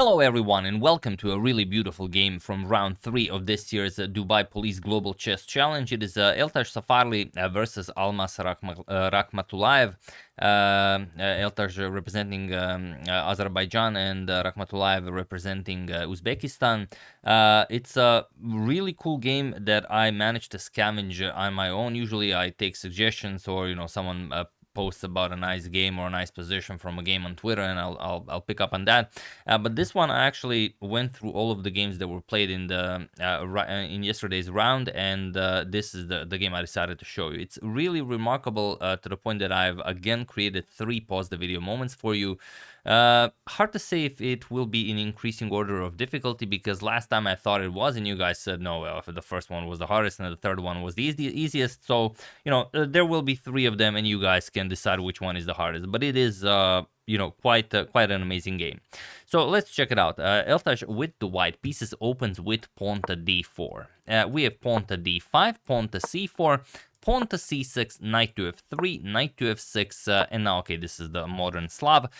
Hello everyone and welcome to a really beautiful game from round 3 of this year's Dubai Police Global Chess Challenge. It is Eltaj Safarli versus Almas Rakhmatullaev. Eltaj representing Azerbaijan and Rakhmatullaev representing Uzbekistan. It's a really cool game that I managed to scavenge on my own. Usually I take suggestions or someone posts about a nice game or a nice position from a game on Twitter, and I'll pick up on that. But this one, I actually went through all of the games that were played in the in yesterday's round, and this is the game I decided to show you. It's really remarkable to the point that I've again created 3 pause the video moments for you. Hard to say if it will be in increasing order of difficulty, because last time I thought it was, and you guys said no, well, the first one was the hardest and the third one was the easiest. So, there will be 3 of them, and you guys can decide which one is the hardest. But it is, quite an amazing game. So let's check it out. Eltaj with the white pieces opens with pawn to d4. We have pawn to d5, pawn to c4, pawn to c6, knight to f3, knight to f6, and now, okay, this is the modern Slav,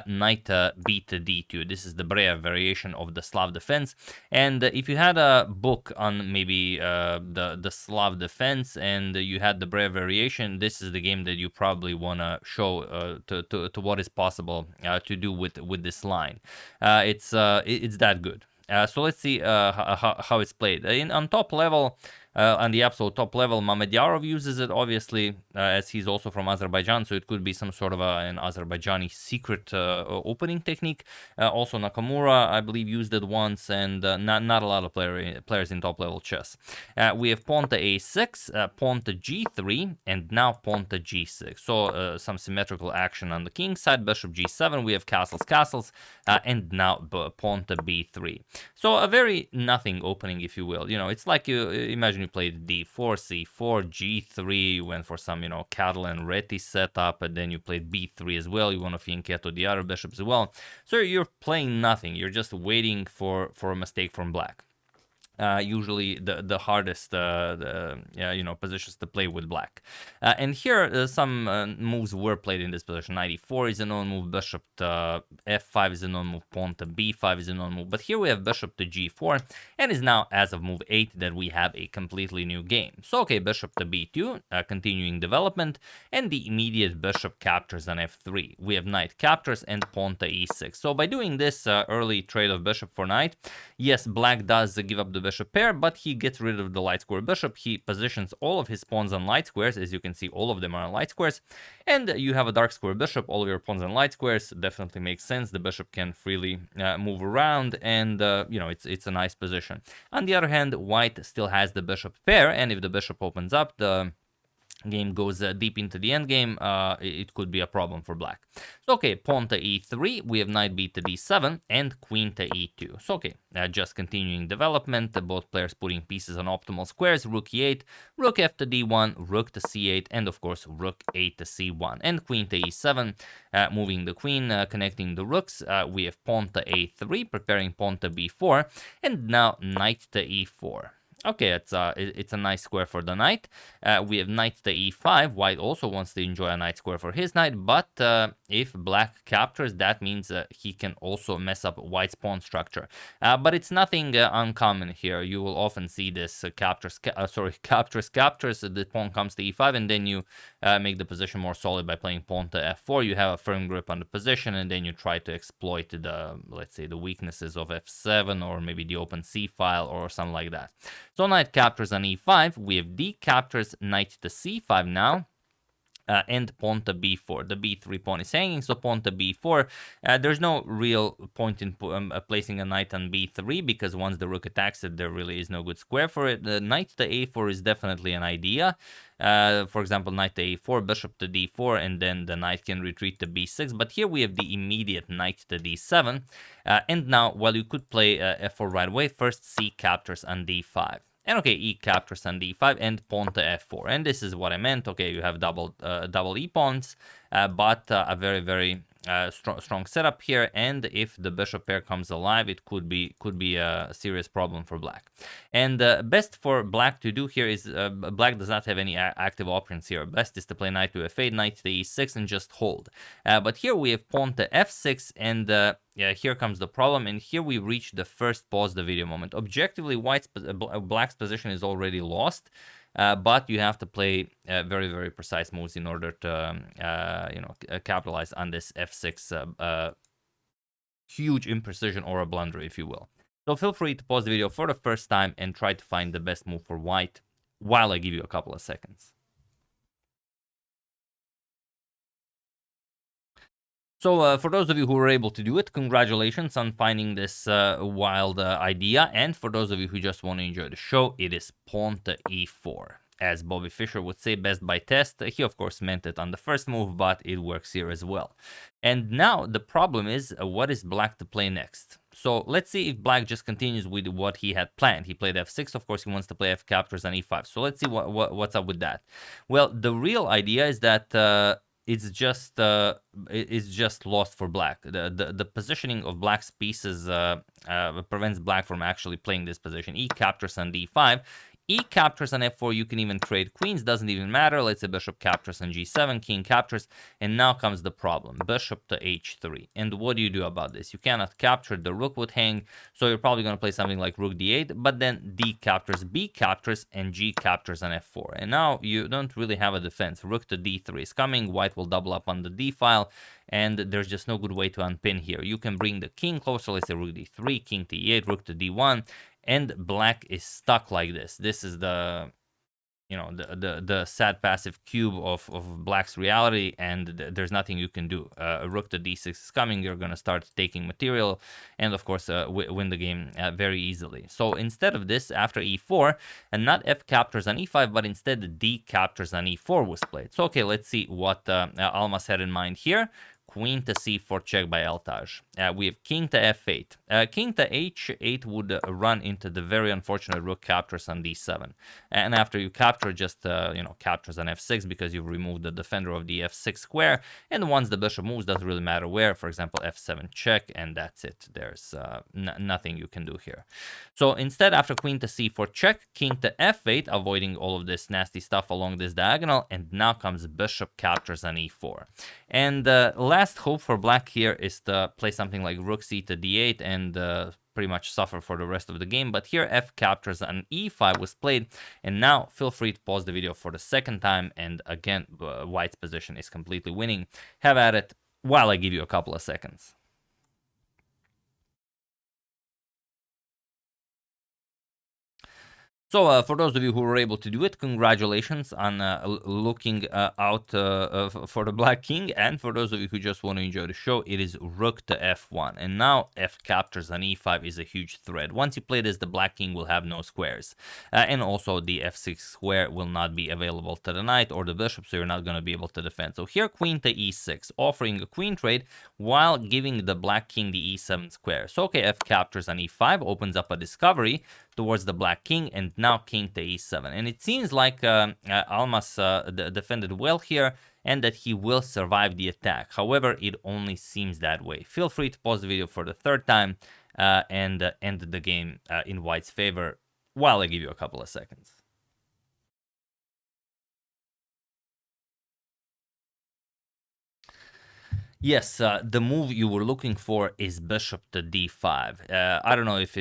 knight b to d2. This is the Breyer variation of the Slav defense. And if you had a book on maybe the Slav defense and you had the Breyer variation, this is the game that you probably want to show to what is possible to do with this line. It's that good. So let's see how it's played. On top level, on the absolute top level, Mamedyarov uses it, obviously, as he's also from Azerbaijan, so it could be some sort of an Azerbaijani secret opening technique. Also Nakamura, I believe, used it once, and not a lot of players in top level chess. We have pawn to a6, pawn to g3, and now pawn to g6. So some symmetrical action on the king side, bishop g7, we have castles, and now pawn to b3. So a very nothing opening, if you will. It's like you imagine you played d4, c4, g3, you went for some, cattle and reti setup, and then you played b3 as well. You want to fianchetto the other bishops as well. So you're playing nothing. You're just waiting for a mistake from black. Usually the hardest positions to play with black. And here some moves were played in this position. Knight e4 is a known move, bishop to f5 is a known move, pawn to b5 is a known move. But here we have bishop to g4, and is now as of move 8 that we have a completely new game. So okay, bishop to b2, continuing development, and the immediate bishop captures on f3. We have knight captures and pawn to e6. So by doing this early trade of bishop for knight, yes, black does give up the bishop pair, but he gets rid of the light square bishop. He positions all of his pawns on light squares. As you can see, all of them are on light squares, and you have a dark square bishop. All of your pawns on light squares definitely makes sense. The bishop can freely move around, and it's a nice position. On the other hand, white still has the bishop pair, and if the bishop opens up, the game goes deep into the endgame, it could be a problem for black. So okay, pawn to e3, we have knight b to d7, and queen to e2. So okay, just continuing development, both players putting pieces on optimal squares, rook e8, rook f to d1, rook to c8, and of course rook a to c1, and queen to e7, moving the queen, connecting the rooks. We have pawn to a3, preparing pawn to b4, and now knight to e4. Okay, it's a nice square for the knight. We have knight to e5. White also wants to enjoy a knight square for his knight, but if black captures, that means he can also mess up white's pawn structure. But it's nothing uncommon here. You will often see this captures, the pawn comes to e5, and then you make the position more solid by playing pawn to f4. You have a firm grip on the position, and then you try to exploit the, let's say, the weaknesses of f7 or maybe the open c file or something like that. So knight captures on e5, we have d captures, knight to c5 now, and pawn to b4. The b3 pawn is hanging, so pawn to b4. There's no real point in placing a knight on b3, because once the rook attacks it, there really is no good square for it. The knight to a4 is definitely an idea. For example, knight to a4, bishop to d4, and then the knight can retreat to b6. But here we have the immediate knight to d7. And now, while you could play f4 right away, first c captures on d5. And okay, e captures on d5 and pawn to f4. And this is what I meant. Okay, you have double e pawns, but a very, very strong setup here, and if the bishop pair comes alive, it could be a serious problem for black. And best for black to do here is black does not have any active options here. Best is to play knight to f8, knight to e6, and just hold. But here we have pawn to f6, and yeah, here comes the problem, and here we reach the first pause the video moment. Objectively, black's position is already lost. But you have to play very, very precise moves in order to, capitalize on this f6 huge imprecision or a blunder, if you will. So feel free to pause the video for the first time and try to find the best move for white while I give you a couple of seconds. So for those of you who were able to do it, congratulations on finding this wild idea. And for those of you who just want to enjoy the show, it is pawn to e4. As Bobby Fischer would say, best by test. He, of course, meant it on the first move, but it works here as well. And now the problem is, what is black to play next? So let's see if black just continues with what he had planned. He played f6. Of course, he wants to play f captures on e5. So let's see what's up with that. Well, the real idea is that it's just lost for black. The positioning of black's pieces prevents black from actually playing this position. E captures on d5. E captures on f4, you can even trade queens, doesn't even matter. Let's say bishop captures on g7, king captures, and now comes the problem. Bishop to h3. And what do you do about this? You cannot capture, the rook would hang, so you're probably going to play something like rook d8, but then d captures, b captures, and g captures on f4. And now you don't really have a defense. Rook to d3 is coming, white will double up on the d file, and there's just no good way to unpin here. You can bring the king closer, let's say rook d3, king to e8, rook to d1, and black is stuck like this. This is the sad passive cube of black's reality, and there's nothing you can do. Rook to d6 is coming, you're going to start taking material, and of course win the game very easily. So instead of this, after e4, and not f captures on e5, but instead d captures on e4 was played. So okay, let's see what Almas had in mind here. Queen to c4 check by Eltaj. We have king to f8. King to h8 would run into the very unfortunate rook captures on d7. And after you capture, just captures on f6 because you've removed the defender of the f6 square. And once the bishop moves, doesn't really matter where. For example, f7 check, and that's it. There's nothing you can do here. So instead, after queen to c4 check, king to f8, avoiding all of this nasty stuff along this diagonal. And now comes bishop captures on e4. And last hope for black here is to play something like rook c to d8 and pretty much suffer for the rest of the game. But here f captures on e5 was played, and now feel free to pause the video for the second time, and again white's position is completely winning. Have at it while I give you a couple of seconds. So for those of you who were able to do it, congratulations on looking out for the black king. And for those of you who just want to enjoy the show, it is rook to f1. And now f captures on e5 is a huge threat. Once you play this, the black king will have no squares. And also the f6 square will not be available to the knight or the bishop, so you're not going to be able to defend. So here queen to e6, offering a queen trade while giving the black king the e7 square. So okay, f captures on e5 opens up a discovery towards the black king, and now king to e7. And it seems like Almas defended well here, and that he will survive the attack. However, it only seems that way. Feel free to pause the video for the third time and end the game in white's favor while I give you a couple of seconds. Yes, the move you were looking for is bishop to d5. I don't know if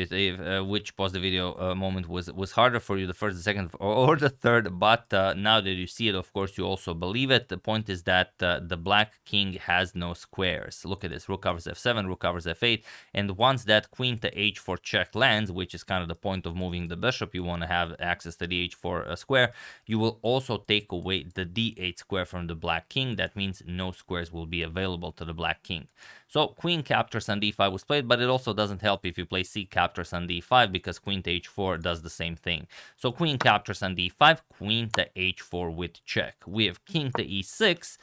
which pause the video moment was harder for you, the first, the second, or the third, but now that you see it, of course, you also believe it. The point is that the black king has no squares. Look at this, rook covers f7, rook covers f8, and once that queen to h4 check lands, which is kind of the point of moving the bishop, you want to have access to the h4 square, you will also take away the d8 square from the black king. That means no squares will be available to the black king. So queen captures on d5 was played, but it also doesn't help if you play c captures on d5 because queen to h4 does the same thing. So queen captures on d5, queen to h4 with check. We have king to e6,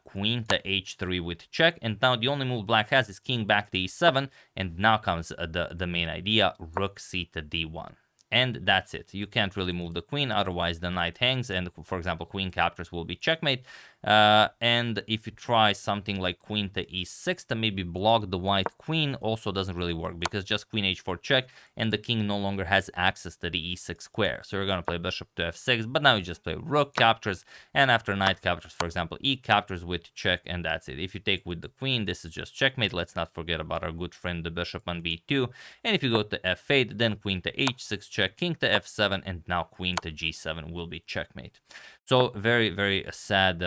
queen to h3 with check, and now the only move black has is king back to e7, and now comes the main idea, rook c to d1. And that's it. You can't really move the queen, otherwise the knight hangs, and for example, queen captures will be checkmate. And if you try something like queen to e6 to maybe block the white queen, also doesn't really work, because just queen h4 check, and the king no longer has access to the e6 square. So you're going to play bishop to f6, but now you just play rook captures, and after knight captures, for example, e captures with check, and that's it. If you take with the queen, this is just checkmate. Let's not forget about our good friend the bishop on b2. And if you go to f8, then queen to h6 check, king to f7, and now queen to g7 will be checkmate. So very, very sad,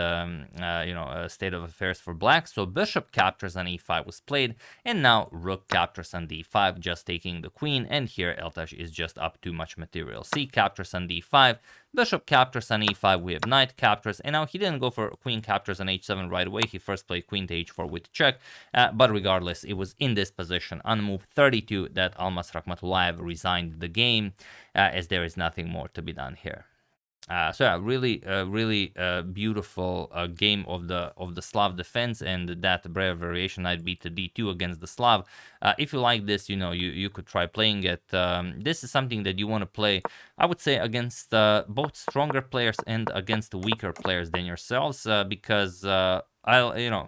state of affairs for black. So bishop captures on e5 was played, and now rook captures on d5, just taking the queen. And here Eltaj is just up too much material. C captures on d5, bishop captures on e5. We have knight captures, and now he didn't go for queen captures on h7 right away. He first played queen to h4 with check, but regardless, it was in this position on move 32 that Almas Rakhmatullaev resigned the game, as there is nothing more to be done here. So yeah, really beautiful game of the Slav defense, and that Breyer variation knight b to d2 against the Slav. If you like this, you could try playing it. This is something that you want to play, I would say, against both stronger players and against weaker players than yourselves, because I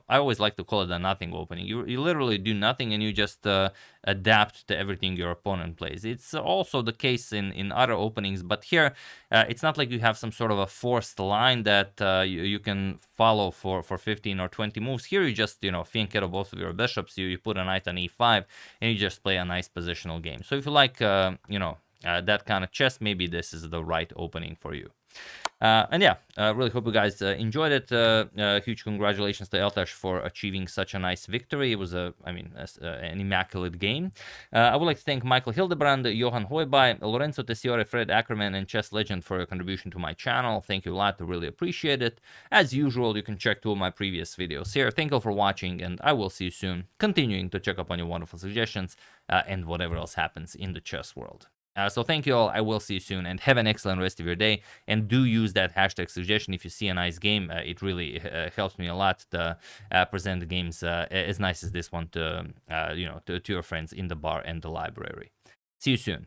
always like to call it a nothing opening. You literally do nothing, and you just adapt to everything your opponent plays. It's also the case in other openings, but here it's not like you have some sort of a forced line that you can follow for 15 or 20 moves. Here you just fianchetto both of your bishops. You put a knight on e5, and you just play a nice positional game. So if you like that kind of chess, maybe this is the right opening for you. And yeah, really hope you guys enjoyed it. Huge congratulations to Eltaj for achieving such a nice victory. It was an immaculate game. I would like to thank Michael Hildebrand, Johan Hoibai, Lorenzo Tessiore, Fred Ackerman, and Chess Legend for your contribution to my channel. Thank you a lot. I really appreciate it. As usual, you can check two of my previous videos here. Thank you for watching, and I will see you soon, continuing to check up on your wonderful suggestions and whatever else happens in the chess world. So thank you all. I will see you soon, and have an excellent rest of your day. And do use that hashtag suggestion if you see a nice game. It really helps me a lot to present the games as nice as this one to your friends in the bar and the library. See you soon.